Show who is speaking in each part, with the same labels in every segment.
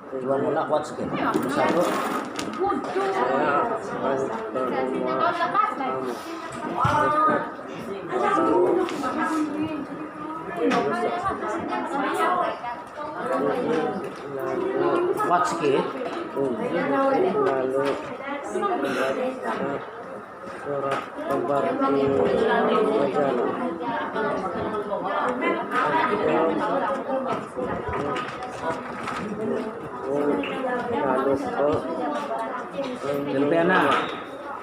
Speaker 1: Coba mula kuat sedikit. Satu. Kuat sedikit.
Speaker 2: Lalu surat kabar di
Speaker 1: Silviana,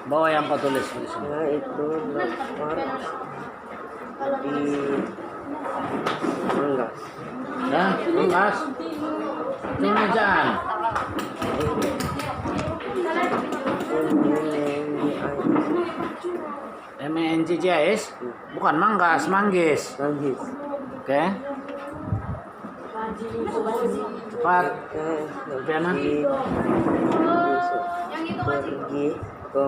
Speaker 1: bawa yang kau tulis di sini.
Speaker 2: nah itu lapar di Manggas.
Speaker 1: Ya, Mas. Cuma jangan. MNGJS bukan Manggas, Manggis.
Speaker 2: Manggis.
Speaker 1: Oke. Cepat. Silviana.
Speaker 2: Pergi ke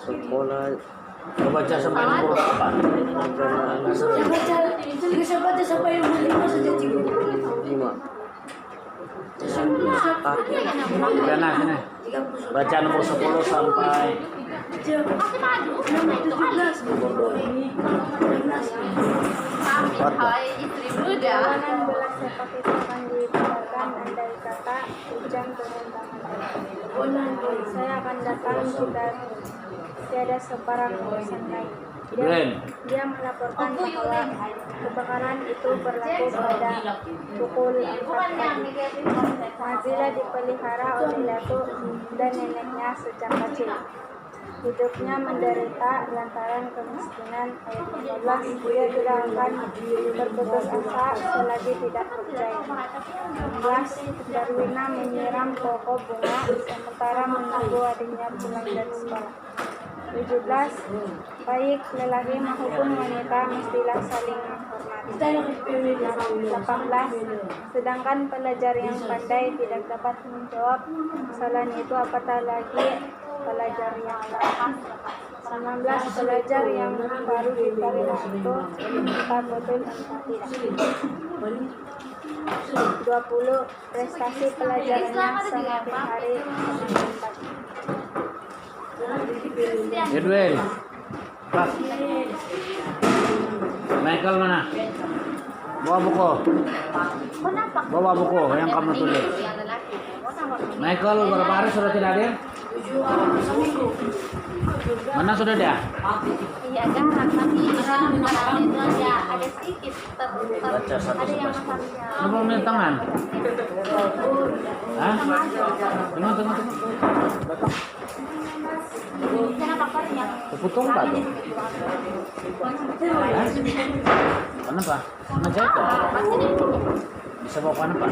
Speaker 2: sekolah.
Speaker 1: Coba baca sampai nomor 8.
Speaker 3: Bisa baca sampai nomor 5 saja cukup.
Speaker 2: 5.
Speaker 1: Silviana sini. Baca nomor 10 sampai
Speaker 4: Istri muda.
Speaker 5: Kanan belas sepak itu akan dibatalkan andai kata hujan turun tangan. Saya akan datang jika tiada sebarang urusan lain. Dia melaporkan bahwa kebakaran itu berlaku pada pukul 4 pagi. Nazila dipelihara oleh Latu dan neneknya sejak kecil. Hidupnya menderita lantaran kemiskinan. Ayat 15, dia tidak akan berputus asa selagi tidak percaya. 16, Darwina menyiram pokok bunga sementara menunggu adiknya pulang dari sekolah. 17, baik lelaki maupun wanita mestilah saling menghormati. 18, sedangkan pelajar yang pandai tidak dapat menjawab kesalahan itu, apatah lagi pelajar yang lemah. 19, pelajar yang baru diterima itu entah betul entah tidak. 20, prestasi pelajarannya semakin hari meningkat.
Speaker 1: Edwin. Pak. Michael mana? Bawa buku. Bawa buku yang kamu tulis. Michael berapa hari sudah tidak hadir? Mana sudah dia?
Speaker 4: Iya jarang, tapi ada itu aja, ada sedikit
Speaker 1: Baca satu
Speaker 4: ada yang
Speaker 1: sampai 10.
Speaker 4: masalahnya.
Speaker 1: Lu mau tangan? Hah? Tengok.
Speaker 4: Cara pakarnya.
Speaker 1: Kepotong tak tuh? Hah? Kenapa? Sama siapa? Bisa bawa ke apa?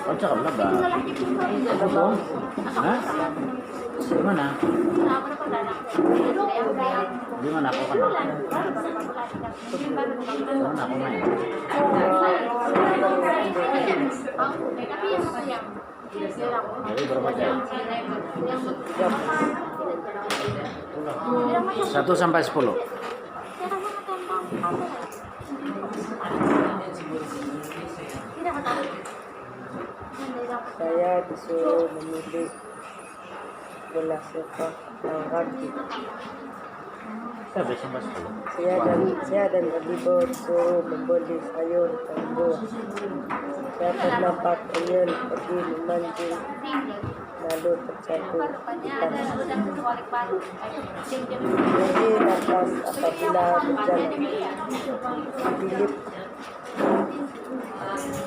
Speaker 1: Oh, cakap lah, Bang. Kepotong? Hah? Di mana? Di mana aku kenal? Di mana aku main? Jadi berapa jam? 1 sampai 10.
Speaker 2: Saya disuruh memilih bola sepak rugby.
Speaker 1: Sampai 10.
Speaker 2: Saya dan Abibo disuruh membeli sayur dan buah. Saya terdapat Ariel pergi memancing lalu terjatuh ikan. Jadi nafas apabila berjalan.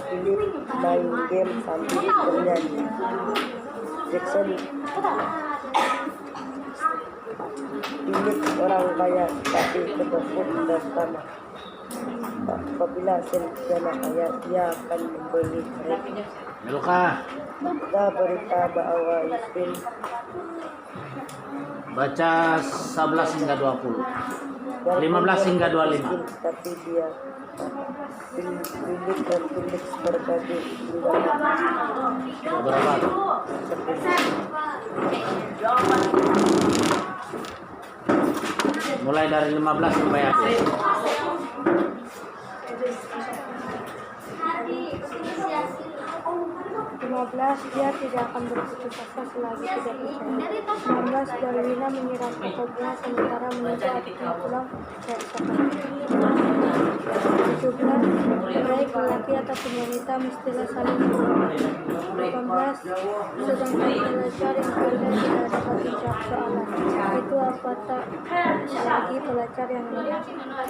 Speaker 2: Philip main game sambil bernyanyi. Jackson Philip orang kaya tapi terpukul dan tanah. Apabila Silviana kaya, dia akan membeli kereta.
Speaker 1: Meluka.
Speaker 2: Ada berita bahwa Yustin
Speaker 1: Baca 11 hingga 20. 15 hingga 25.
Speaker 2: tapi dia Philip dan Felix berbagi
Speaker 1: Berapa? Mulai dari 15 sampai habis.
Speaker 5: 15. Dia tidak akan berputus asa selagi tidak percaya. 16. Darwina menyiram toko bunga sementara menunggu adiknya pulang dari sekolah. 17. Baik lelaki atau wanita mestilah saling menghormati. 18. Sedangkan pelajar yang pandai tidak dapat menjawab soalan, itu apatah lagi pelajar yang muda.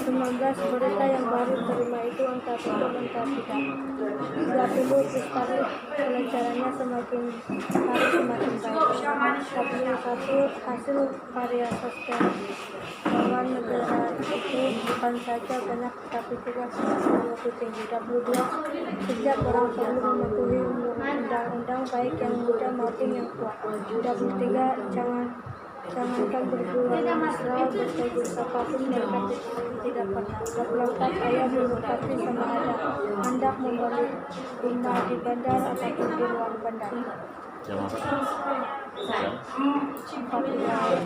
Speaker 5: 19. Berita yang baru terima itu entah betul entah tidak. 30. Lestari pelajarannya semakin hari semakin baik. 41. Hasil karya sastrawan negara itu bukan saja banyak tetapi juga semakin tinggi. 22. Sejak orang perlu mematuhi undang-undang baik yang muda maupun yang tua. 23. Jangankan berdua mesra bertegur apapun mereka tidak pernah. 24. Ayah berkata sama ada hendak membeli rumah di bandar ataupun di luar bandar.
Speaker 1: Jam apa? Jam?
Speaker 5: 38.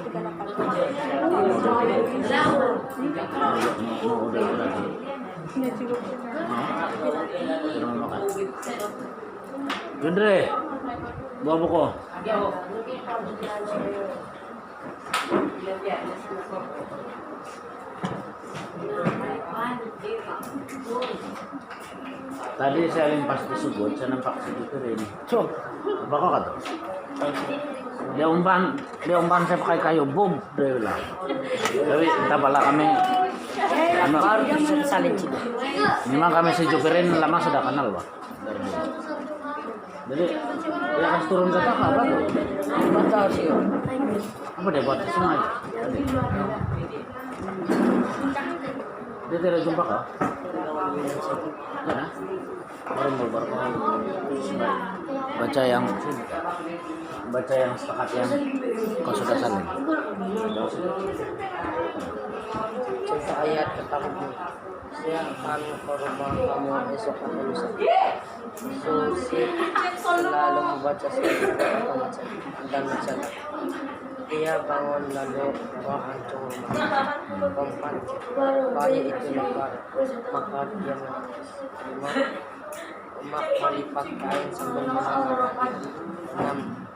Speaker 1: Gendre, bawa buku. Tadi saya limpas di Sugut, saya nampak segitu ini. So, apa kau kata? Dia umpan saya pakai kayu, boom, dia bilang. Tapi kita bala kami, memang kami sejupirin lama sudah kenal, Pak. Jadi dia akan turun ke kakak apa tuh? Baca sih. Apa dia buat di sungai? Dia tidak jumpa kau? Ya, baru baca yang sepakat yang kau sudah salin.
Speaker 2: Contoh ayat pertama. Saya akan ke rumah kamu esok atau lusa. Susi selalu membaca surat dan mencatat. Dia bangun lalu menghancur rumah. Keempat, bayi itu lapar, maka dia menangis. 5. Emak melipat kain sambil menangis. 6.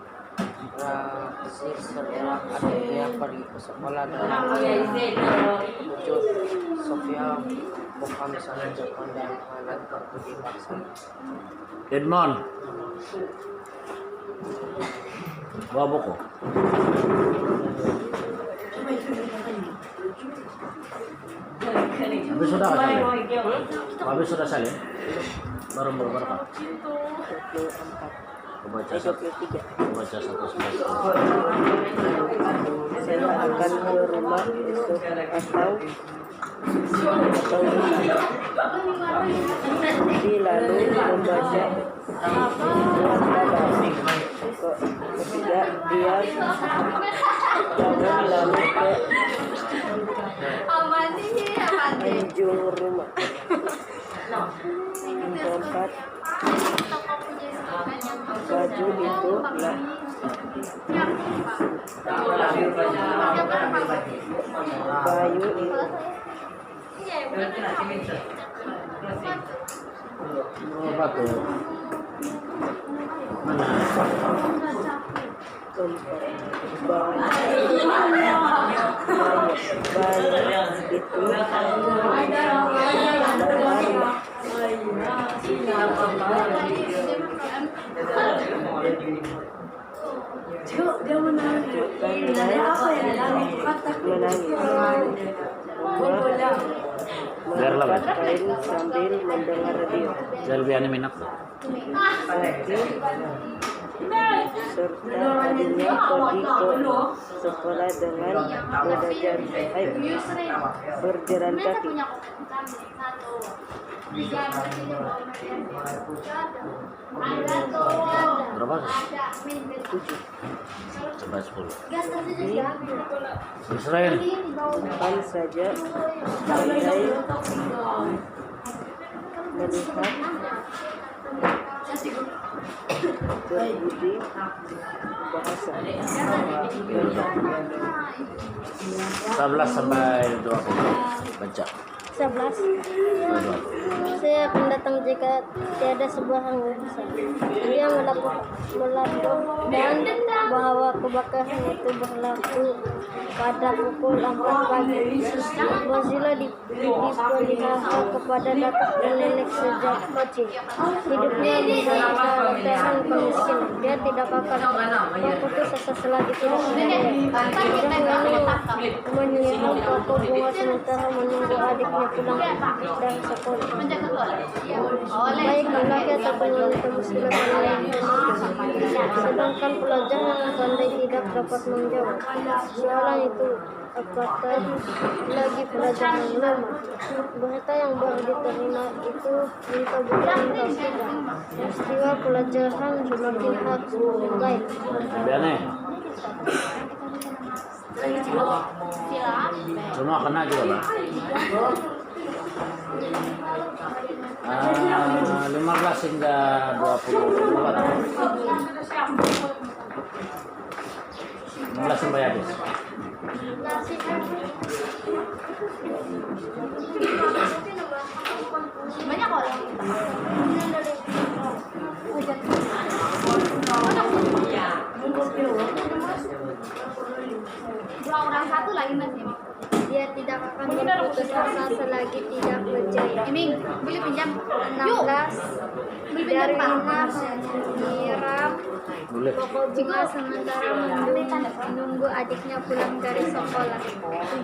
Speaker 2: Rasi setelah adiknya pergi ke sekolah dan 7. Sofia buka misalnya Jepang dan alat berbudi paksa.
Speaker 1: Edmond, bawa buku. Habis sudah salin? Habis sudah salin? Baru berapa?
Speaker 2: 24.
Speaker 1: Baca satu 11.
Speaker 2: Saya akan ke rumah esok atau lalu membaca ketiga dia bangun lalu ke ujung rumah. 4. Baju itu lah bayu itu
Speaker 1: Apa tuh? Mana?
Speaker 3: Dia menangis. Dari apa ya? Dari kata
Speaker 1: Biar lah,
Speaker 2: kain sambil mendengar radio.
Speaker 1: biar biar minat.
Speaker 2: Serta adiknya pergi ke sekolah dengan belajar. Ayo berjalan kaki.
Speaker 1: Berapa? 7. Sampai 10. Israel.
Speaker 2: Bukan saja pandai melihat berbudi bahasa.
Speaker 1: 11 sampai 20. Baca.
Speaker 5: 11. Saya akan datang jika tiada sebuah urusan. Dia melaporkan bahwa kebakaran itu berlaku pada pukul 4 pagi. Mozilla diperlihatkan kepada datuk dan nenek sejak kecil. Hidupnya menderita retahan kemiskinan. Dia tidak akan berputus asa selagi tidak sendirian. Dia menyimpan toko bunga sementara menunggu adiknya pulang dari sekolah. Baik lelaki ataupun wanita muslimah yang lain. Sedangkan pelajar yang pandai tidak dapat menjawab soalan itu, apatah lagi pelajar yang lemah. Berita yang baru diterima itu berita bukan atau tidak. Peristiwa pelajaran semakin harus mulai.
Speaker 1: Biane. Semua kena juga, Pak. 15 hingga 22 tahun. 16 sampai habis.
Speaker 4: Banyak kok. Dua orang satu lagi masih.
Speaker 5: Dia tidak akan berputus asa selagi tidak berjaya.
Speaker 4: Iming, boleh pinjam?
Speaker 5: 16. Dari rumah menyiram
Speaker 1: Boleh.
Speaker 5: pokok bunga sementara menunggu adiknya pulang dari sekolah.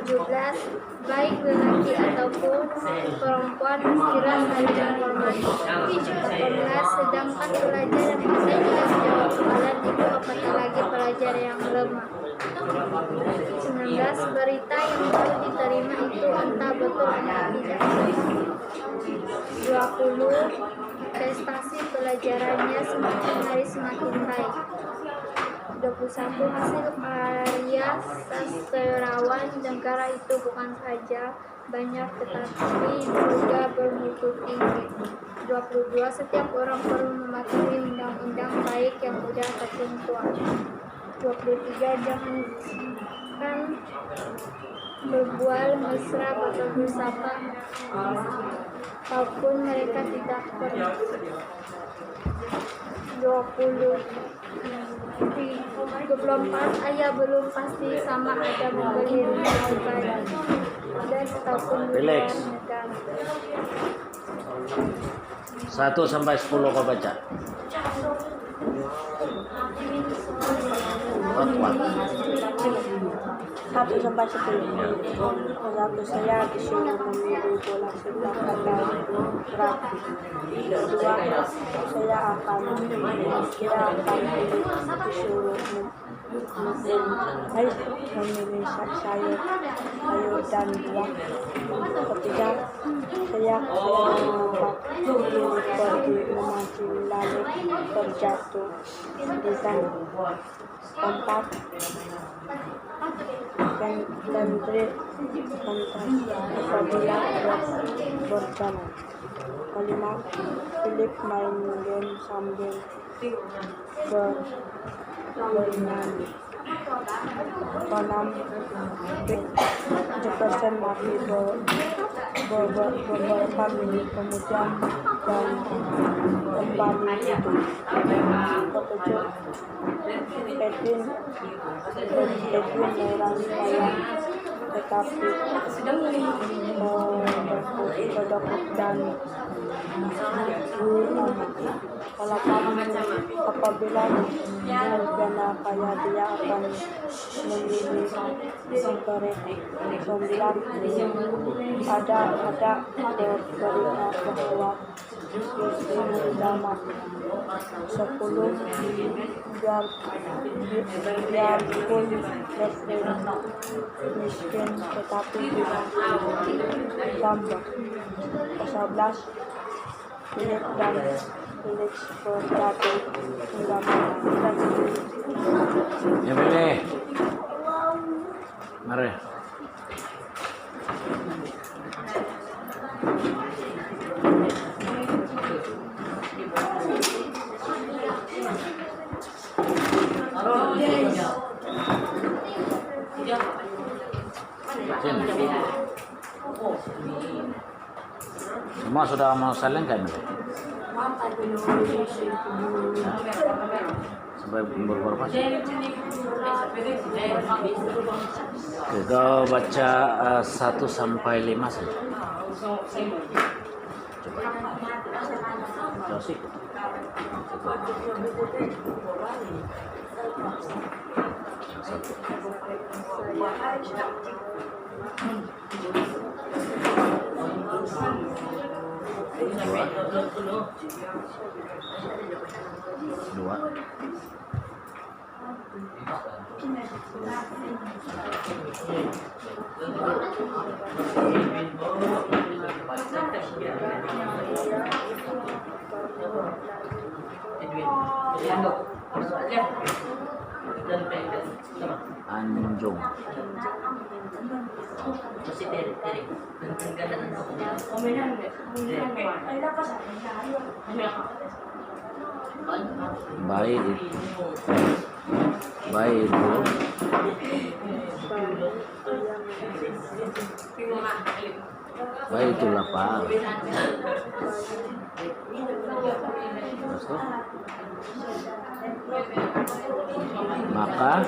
Speaker 5: 17. Baik lelaki ataupun perempuan istirahat saling menghormati. 18. Sedangkan pelajar yang bisa tidak menjawab soalan itu apatah lagi pelajar yang lemah. 19. Berita yang baru diterima itu entah betul entah tidak. 20. Prestasi pelajarannya semakin hari semakin baik. 21. Hasil karya sastrawan negara itu bukan saja banyak tetapi juga bermutu tinggi. 22. Setiap orang perlu mematuhi undang-undang baik yang sudah tertentuan. 23. Jangan berbual mesra atau bersapa walaupun mereka tidak pernah. 24. Ayah belum pasti sama ada membeli rumah pribadi dan ataupun di luar
Speaker 1: Relax.
Speaker 5: negara.
Speaker 1: 1 sampai 10 kau baca. Kuat.
Speaker 3: 1 sampai 10. 1. Saya disuruh memilih bola sebelah kanan gratis. 2. Saya akan disuruh memilih sayur dan buah. 3. Saya pergi memancing lalu terjatuh di sana. 4. Dan beri kontak apabila berjalan. 5. Philip main game sambil bernyanyi. 6. Jefferson mati beberapa menit kemudian dan kembali hidup. 7. Edwin menyerang saya tetapi kedokut dan apabila bencana kaya dia akan memilih beri 9. Ada berita bahwa Yesus zaman 10. Biarpun Leslie miskin tetapi tidak tambah. 11. Philip dan Felix bersatu hingga malam.
Speaker 1: Ya boleh. Mari. Sini. Semua sudah mau saling kan? Sampai umur berapa sih? Kita baca 1 sampai 5 saja. Coba. Terus ikut. Satu. Dua. Anjung. Baik itu baik itu lapar. Terus tuh? Maka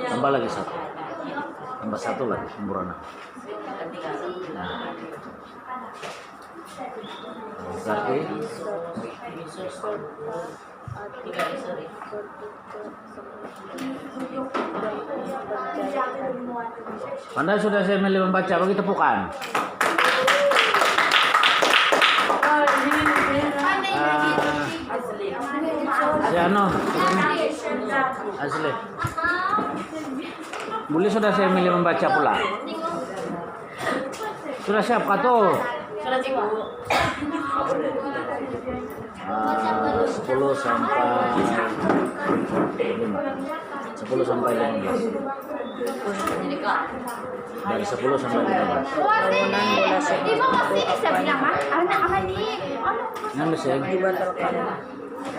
Speaker 1: tambah lagi satu, tambah satu lagi sempurna. Berarti Pandai sudah saya milih membaca, bagi tepukan. Si Ano, asli. Boleh sudah saya milih membaca pula. Sudah siap kah tuh?
Speaker 4: Sudah cukup.
Speaker 1: 10 sampai 10 sampai 15. Dari 10 sampai 15.
Speaker 4: Di bawah sini saya bilang, anak ini.
Speaker 1: Yang bisa
Speaker 3: dibatalkan.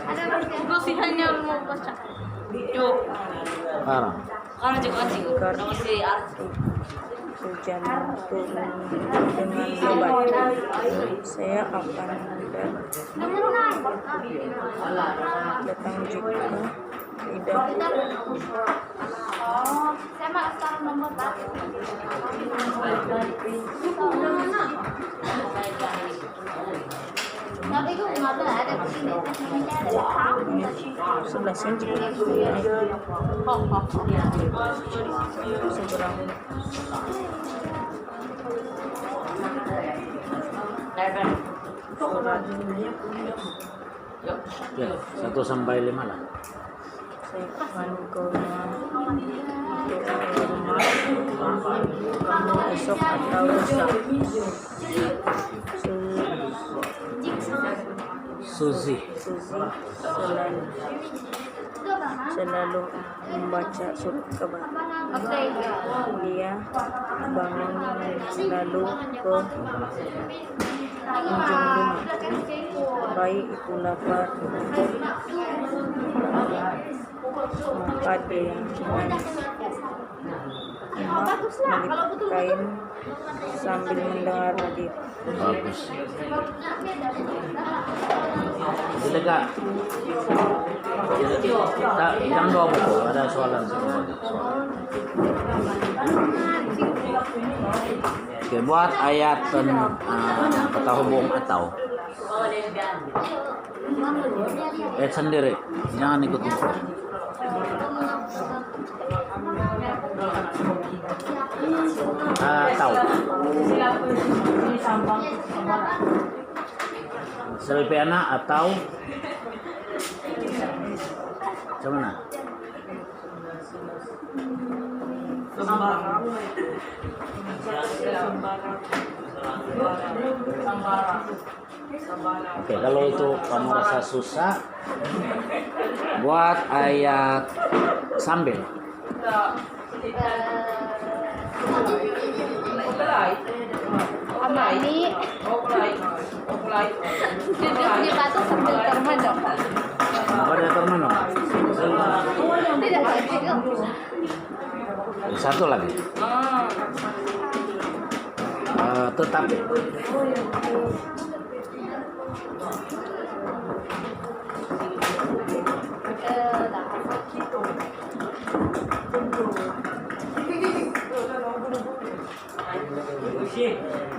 Speaker 4: Ada gosihannya mau baca. Yuk.
Speaker 1: sekarang.
Speaker 4: Karena juga anjing. Nama si Artu.
Speaker 3: Hujan turun dengan lebat. Saya akan datang jika tidak.
Speaker 4: Saya mau sekarang nomor tapi gue nggak ada di sini. Ada
Speaker 3: 11 cm. Seberang.
Speaker 1: Ya, 1 sampai 5 lah.
Speaker 3: Saya akan ke rumah kamu esok atau lusa.
Speaker 1: Suzy.
Speaker 3: Selalu membaca surat kabar. Dia bangun lalu ke ujung rumah. Bayi itu lapar, maka dia menangis. Emak meliput kain sambil mendengar radio.
Speaker 1: Bagus. Jadi kak, yang 2 buku ada soalan semua. Oke, buat ayat kata hubung atau ayat sendiri, jangan ikut ikut. Tahu. Selpiana atau gimana? Oke, kalau itu kamu rasa susah, buat ayat sambil.
Speaker 4: Amani. Duduk di batu sambil termenung.
Speaker 1: Apa dia termenung?
Speaker 4: Tidak lagi kok.
Speaker 1: Satu lagi. Tetapi.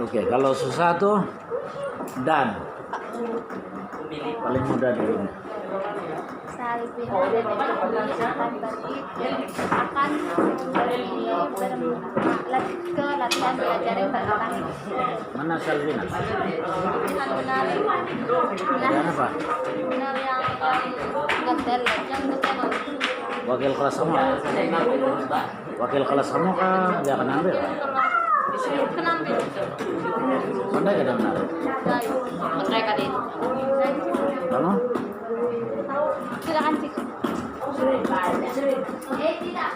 Speaker 1: Oke, kalau susah tuh dan paling mudah dulu.
Speaker 4: Salvina dan Edi akan ke latihan belajar tentang
Speaker 1: Mana Salvina?
Speaker 4: latihan menari.
Speaker 1: Dan apa?
Speaker 4: Menari yang gantel, yang gantel.
Speaker 1: Wakil kelas kamu? Wakil kelas kamu kan dia akan ambil.
Speaker 4: Kenapa?
Speaker 1: Pandai gak menari?
Speaker 4: Mereka deh.
Speaker 1: Kamu?
Speaker 4: Silakan cik. Tidak.